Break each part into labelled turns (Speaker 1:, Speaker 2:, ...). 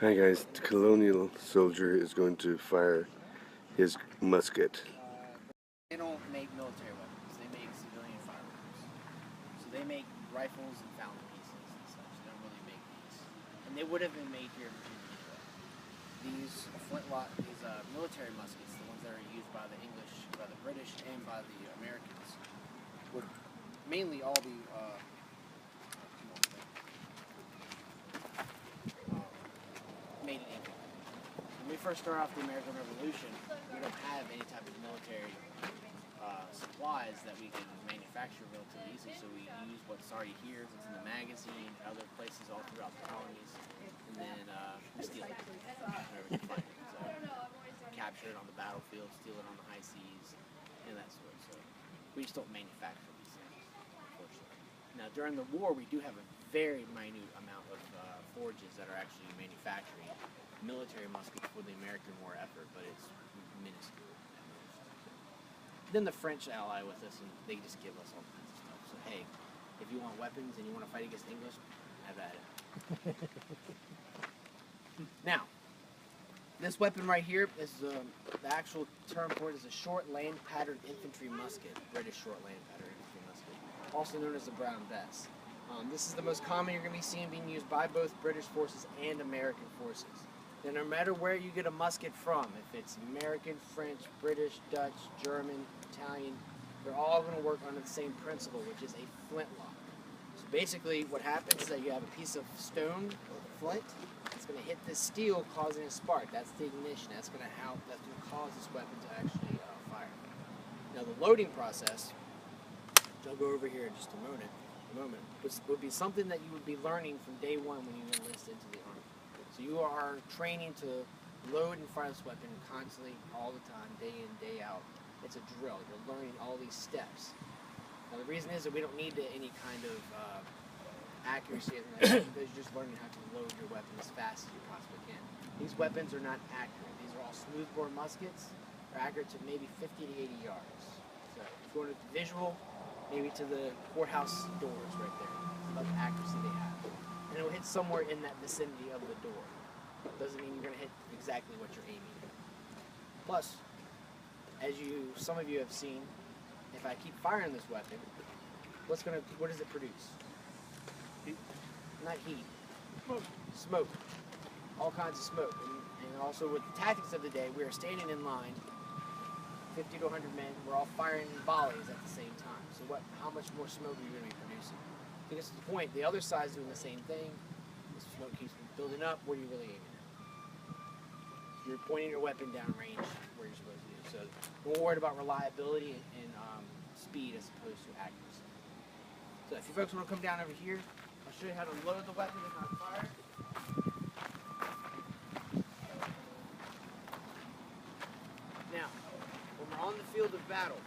Speaker 1: Hi guys, the colonial soldier is going to fire his musket.
Speaker 2: They don't make military weapons, they make civilian firearms. So they make rifles and fountain pieces and such. They don't really make these. And they would have been made here in Virginia anyway. These military muskets, the ones that are used by the English, by the British, and by the Americans, would mainly all be made in England. When we first started off the American Revolution, we don't have any type of military supplies that we can manufacture relatively easily, so we use what's already here, what's in the magazine, other places all throughout the colonies, and then we steal it whenever we can find it. So capture it on the battlefield, steal it on the high seas, and that sort. So we just don't manufacture these things, unfortunately. Now during the war, we do have a very minute amount of forges that are actually manufacturing military muskets for the American war effort, but it's minuscule at most. Then the French ally with us, and they just give us all kinds of stuff. So hey, if you want weapons and you want to fight against the English, have at it. Now, this weapon right here is the actual term for it is a short land pattern infantry musket, British short land pattern infantry musket, also known as the Brown Bess. This is the most common you're going to be seeing being used by both British forces and American forces. Then no matter where you get a musket from, if it's American, French, British, Dutch, German, Italian, they're all going to work under the same principle, which is a flintlock. So basically what happens is that you have a piece of stone or flint, it's going to hit this steel causing a spark. That's the ignition. That's going to cause this weapon to actually fire. Now the loading process, which I'll go over here in just a moment, would be something that you would be learning from day one when you enlist into the Army. So you are training to load and fire this weapon constantly, all the time, day in, day out. It's a drill. You're learning all these steps. Now the reason is that we don't need any kind of accuracy because you're just learning how to load your weapon as fast as you possibly can. These weapons are not accurate. These are all smoothbore muskets. They're accurate to maybe 50 to 80 yards. So if you want a visual, maybe to the courthouse doors right there. About the accuracy they have. And it'll hit somewhere in that vicinity of the door. Doesn't mean you're going to hit exactly what you're aiming at. Plus, as some of you have seen, if I keep firing this weapon, what does it produce?
Speaker 3: Heat.
Speaker 2: Not heat. Smoke. All kinds of smoke. And also with the tactics of the day, we are standing in line, 50 to 100 men, we're all firing volleys at the same time. So how much more smoke are you going to be producing? I think it's the point. The other side's doing the same thing. The smoke keeps building up. What are you really aiming at? You're pointing your weapon down range where you're supposed to do. So we're worried about reliability and speed as opposed to accuracy. So if you folks want to come down over here, I'll show you how to load the weapon and how to fire. Now, when we're on the field of battle,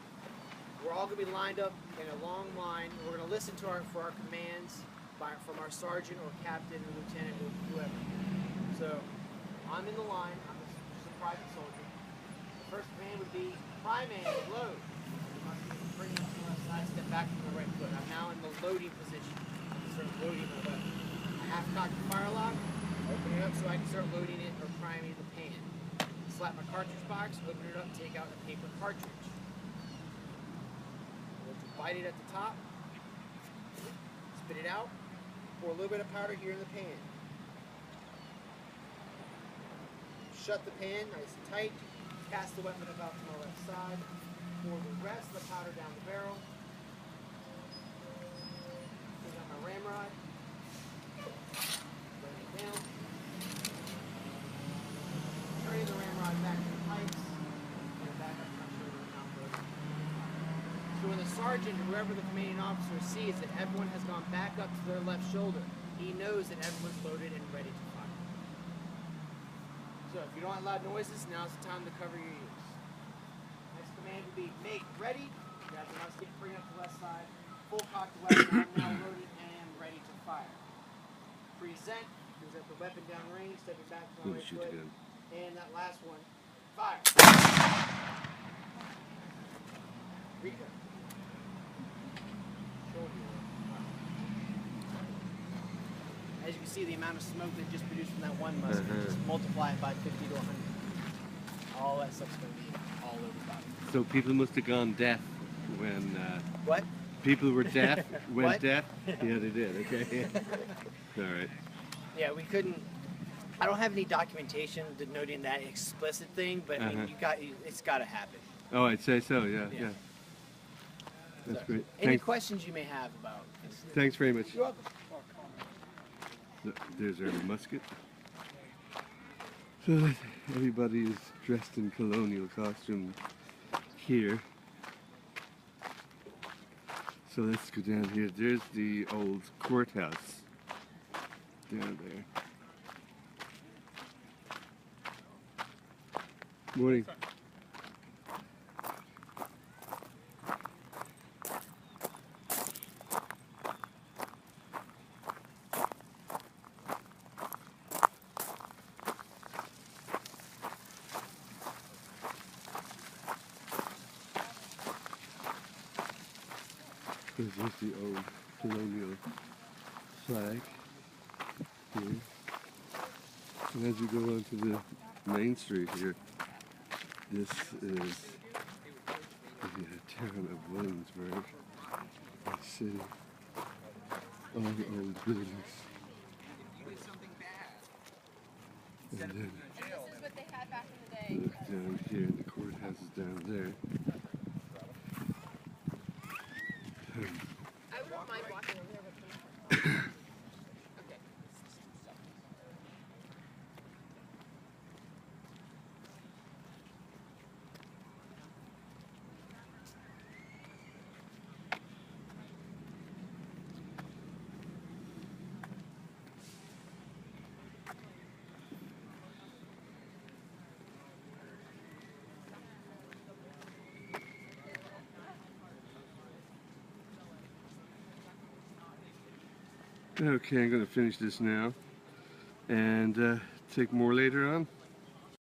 Speaker 2: we're all going to be lined up in a long line. We're going to listen for our commands from our sergeant or captain or lieutenant or whoever. So I'm in the line. I'm just a private soldier. The first command would be, prime man, load. You must bring it up to the left side, step back from the right foot. I'm now in the loading position. I'm going to start loading the weapon. I half cock the fire lock, open it up so I can start loading it or priming the pan. Slap my cartridge box, open it up, take out a paper cartridge. Bite it at the top, spit it out, pour a little bit of powder here in the pan. Shut the pan nice and tight, cast the weapon about to my left side, pour the rest of the powder down the barrel, take out my ramrod, bring it down, turning the ramrod back to the pipes, and back up my shoulder and not loading. So when the sergeant, or whoever the commanding officer sees that everyone has gone back up to their left shoulder, he knows that everyone's loaded and ready to fire. So if you don't have loud noises, now's the time to cover your ears. Next command would be, make ready. Grab the musket, bring it up to the left side, full cock the weapon, I'm now loaded and ready to fire. Present, brings up the weapon down range, stepping back to my right foot. And that last one, fire. Recoil. as you can see, the amount of smoke that just produced from that one musket, just multiply it by 50 to 100. All that stuff's going to be all over the body.
Speaker 1: So people must have gone deaf when...
Speaker 2: What?
Speaker 1: People were deaf, went
Speaker 2: What?
Speaker 1: deaf? Yeah, they did, okay. All right.
Speaker 2: Yeah, we couldn't... I don't have any documentation denoting that explicit thing, but I mean, it's got to happen.
Speaker 1: Oh, I'd say so, yeah. That's
Speaker 2: So,
Speaker 1: great.
Speaker 2: Any questions you may have about this?
Speaker 1: Thanks very much.
Speaker 2: You're welcome.
Speaker 1: There's our musket. So everybody is dressed in colonial costume here. So let's go down here. There's the old courthouse down there. Morning. This is the old colonial flag here. And as you go onto the main street here, this is the town of Williamsburg, the city. All the old buildings. And then
Speaker 3: This is what they had back in the day.
Speaker 1: look down here, the courthouse is down there.
Speaker 3: I wouldn't mind walking over there with them. Okay.
Speaker 1: Okay, I'm going to finish this now and take more later on.